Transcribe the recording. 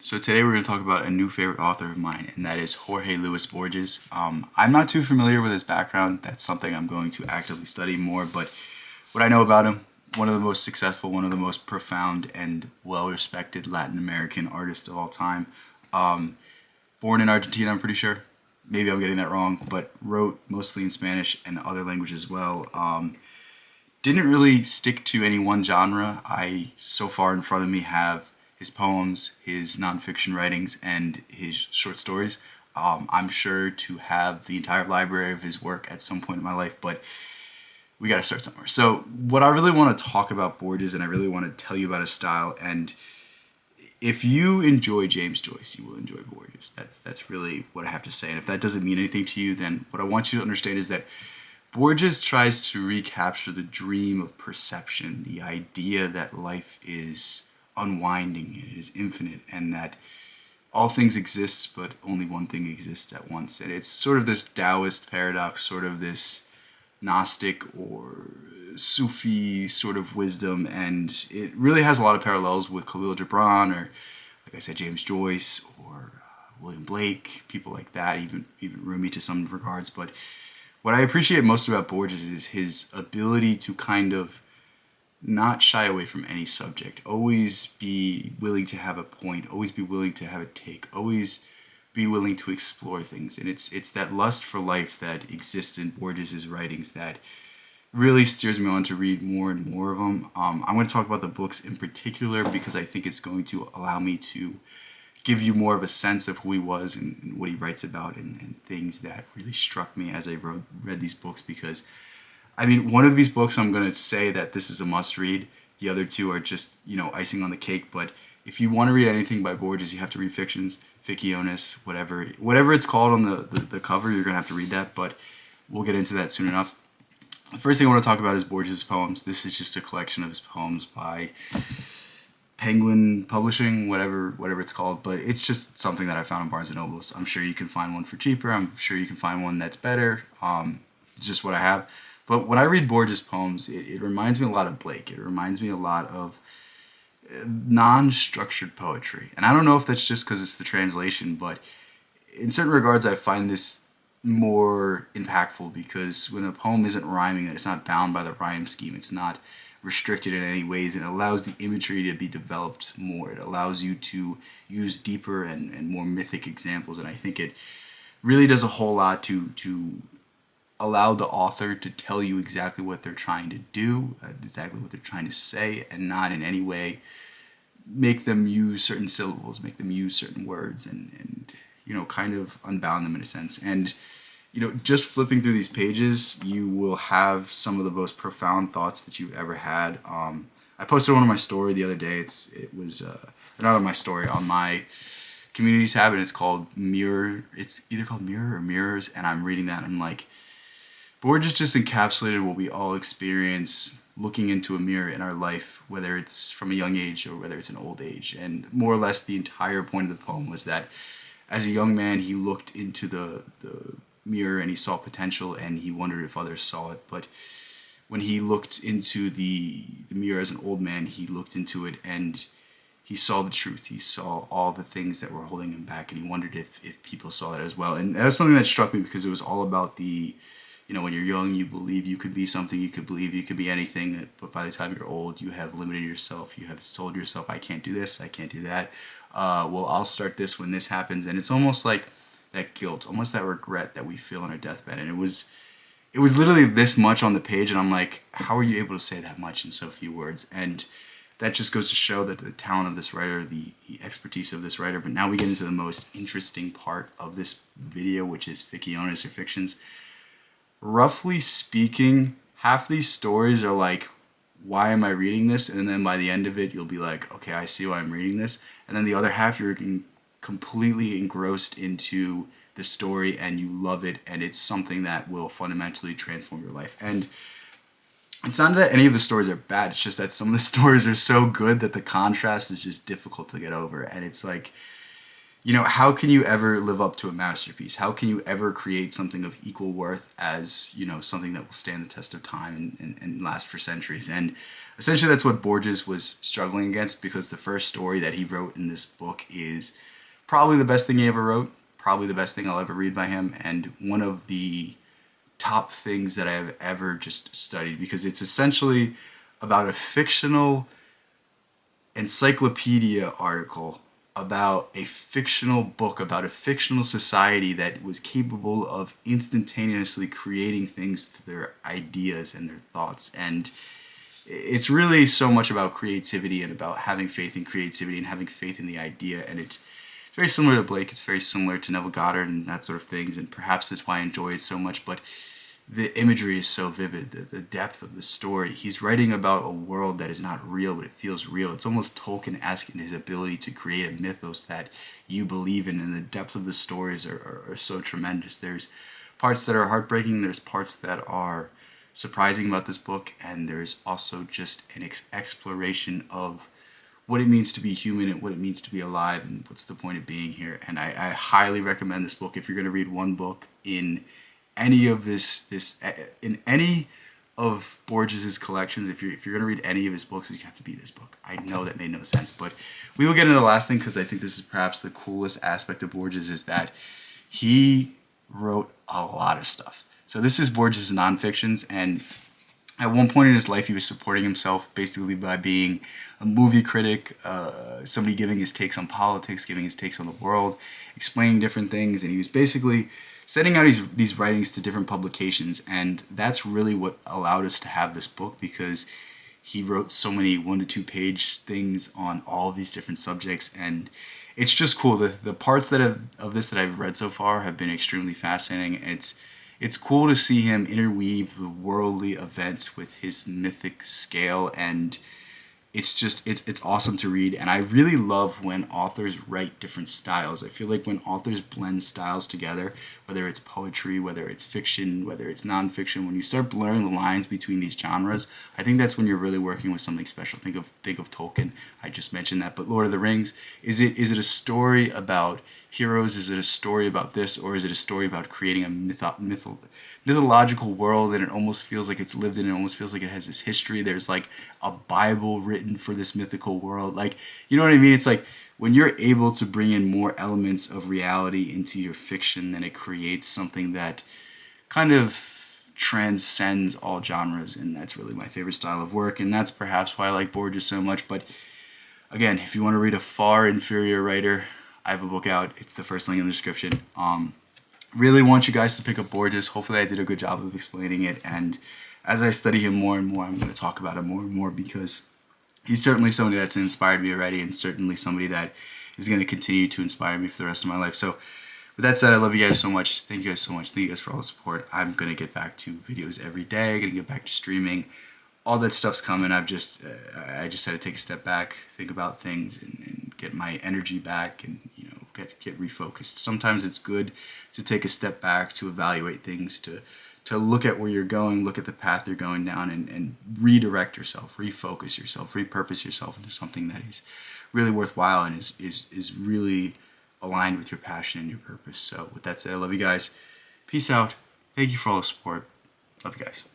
So today we're going to talk about a new favorite author of mine, and that is Jorge Luis Borges. I'm not too familiar with his background. That's something I'm going to actively study more. But what I know about him, one of the most successful, one of the most profound and well-respected Latin American artists of all time. Um, Born in Argentina, I'm pretty sure. Maybe I'm getting that wrong, but wrote mostly in Spanish and other languages as well. Didn't really stick to any one genre. I, so far in front of me, have his poems, his nonfiction writings, and his short stories. I'm sure to have the entire library of his work at some point in my life, but we got to start somewhere. So, what I really want to talk about Borges, and I really want to tell you about his style. And if you enjoy James Joyce, you will enjoy Borges. That's really what I have to say. And if that doesn't mean anything to you, then what I want you to understand is that Borges tries to recapture the dream of perception, the idea that life is unwinding, it is infinite, and that all things exist, but only one thing exists at once. And it's sort of this Taoist paradox, sort of this Gnostic or Sufi sort of wisdom, and it really has a lot of parallels with Khalil Gibran, or like I said, James Joyce, or William Blake, people like that, even Rumi to some regards. But what I appreciate most about Borges is his ability to kind of not shy away from any subject, always be willing to have a point, always be willing to have a take, always be willing to explore things. And it's that lust for life that exists in Borges' writings that really steers me on to read more and more of them. I'm going to talk about the books in particular because I think it's going to allow me to give you more of a sense of who he was and what he writes about, and things that really struck me as I read these books. Because, I mean, one of these books I'm going to say that this is a must read. The other two are just, icing on the cake. But if you want to read anything by Borges, you have to read fictions, ficciones, whatever it's called on the cover, you're going to have to read that. But we'll get into that soon enough. The first thing I want to talk about is Borges' poems. This is just a collection of his poems by Penguin Publishing, whatever it's called, but it's just something that I found in Barnes and Noble. So I'm sure you can find one for cheaper. I'm sure you can find one that's better. It's just what I have. But when I read Borges' poems, it reminds me a lot of Blake. It reminds me a lot of non-structured poetry. And I don't know if that's just because it's the translation, but in certain regards, I find this more impactful because when a poem isn't rhyming, that it's not bound by the rhyme scheme, it's not restricted in any ways, and it allows the imagery to be developed more. It allows you to use deeper and more mythic examples, and I think it really does a whole lot to allow the author to tell you exactly what they're trying to do, exactly what they're trying to say, and not in any way make them use certain syllables, make them use certain words, and kind of unbound them in a sense. And just flipping through these pages, you will have some of the most profound thoughts that you've ever had. I posted one on my story the other day. It was not on my story, on my community tab, and it's called Mirror. It's either called Mirror or Mirrors, and I'm reading that, and I'm like, Borges just encapsulated what we all experience looking into a mirror in our life, whether it's from a young age or whether it's an old age. And more or less, the entire point of the poem was that as a young man, he looked into the mirror and he saw potential and he wondered if others saw it. But when he looked into the mirror as an old man, he looked into it and he saw the truth. He saw all the things that were holding him back, and he wondered if people saw that as well. And that was something that struck me because it was all about when you're young, you believe you could be something, you could believe you could be anything, but by the time you're old, you have limited yourself. You have told yourself, I can't do this, I can't do that. Well, I'll start this when this happens. And it's almost like that guilt, almost that regret that we feel on our deathbed. And it was literally this much on the page, and I'm like, how are you able to say that much in so few words? And that just goes to show that the talent of this writer, the expertise of this writer. But now we get into the most interesting part of this video, which is ficciones or fictions. Roughly speaking, half these stories are like, why am I reading this? And then by the end of it, you'll be like, okay, I see why I'm reading this. And then the other half, you're completely engrossed into the story and you love it, and it's something that will fundamentally transform your life. And it's not that any of the stories are bad, it's just that some of the stories are so good that the contrast is just difficult to get over. And it's like, how can you ever live up to a masterpiece? How can you ever create something of equal worth as, something that will stand the test of time and last for centuries? And essentially that's what Borges was struggling against, because the first story that he wrote in this book is probably the best thing he ever wrote, probably the best thing I'll ever read by him, and one of the top things that I've ever just studied, because it's essentially about a fictional encyclopedia article about a fictional book, about a fictional society that was capable of instantaneously creating things to their ideas and their thoughts. And it's really so much about creativity and about having faith in creativity and having faith in the idea. And it's very similar to Blake. It's very similar to Neville Goddard and that sort of things. And perhaps that's why I enjoy it so much. But the imagery is so vivid, the depth of the story. He's writing about a world that is not real, but it feels real. It's almost Tolkien-esque in his ability to create a mythos that you believe in, and the depth of the stories are so tremendous. There's parts that are heartbreaking, there's parts that are surprising about this book, and there's also just an exploration of what it means to be human and what it means to be alive and what's the point of being here. And I highly recommend this book if you're going to read one book in any of in any of Borges's collections. If you're going to read any of his books, you have to be this book. I know that made no sense, but we will get into the last thing, because I think this is perhaps the coolest aspect of Borges, is that he wrote a lot of stuff. So this is Borges' nonfictions, and at one point in his life, he was supporting himself basically by being a movie critic, somebody giving his takes on politics, giving his takes on the world, explaining different things, and he was basically sending out these writings to different publications. And that's really what allowed us to have this book, because he wrote so many 1 to 2 page things on all these different subjects. And it's just cool. The parts of this that I've read so far have been extremely fascinating. It's cool to see him interweave the worldly events with his mythic scale, and it's awesome to read. And I really love when authors write different styles. I feel like when authors blend styles together, whether it's poetry, whether it's fiction, whether it's nonfiction, when you start blurring the lines between these genres, I think that's when you're really working with something special. Think of Tolkien. I just mentioned that. But Lord of the Rings, is it a story about heroes? Is it a story about this, or is it a story about creating a mythological world, and it almost feels like it's lived in? It almost feels like it has this history. There's like a Bible written for this mythical world. Like, you know what I mean? It's like when you're able to bring in more elements of reality into your fiction, then it creates something that kind of transcends all genres. And that's really my favorite style of work, and that's perhaps why I like Borges so much. But again, if you want to read a far inferior writer, I have a book out. It's the first link in the description. Really want you guys to pick up Borges. Hopefully I did a good job of explaining it, and as I study him more and more, I'm going to talk about him more and more, because he's certainly somebody that's inspired me already, and certainly somebody that is going to continue to inspire me for the rest of my life. So with that said, I love you guys so much. Thank you guys so much. Thank you guys for all the support. I'm going to get back to videos every day. I'm going to get back to streaming. All that stuff's coming. I just had to take a step back, think about things, and get my energy back, and get refocused. Sometimes it's good to take a step back, to evaluate things, to look at where you're going, look at the path you're going down, and redirect yourself, refocus yourself, repurpose yourself into something that is really worthwhile and is really aligned with your passion and your purpose. So with that said, I love you guys. Peace out. Thank you for all the support. Love you guys.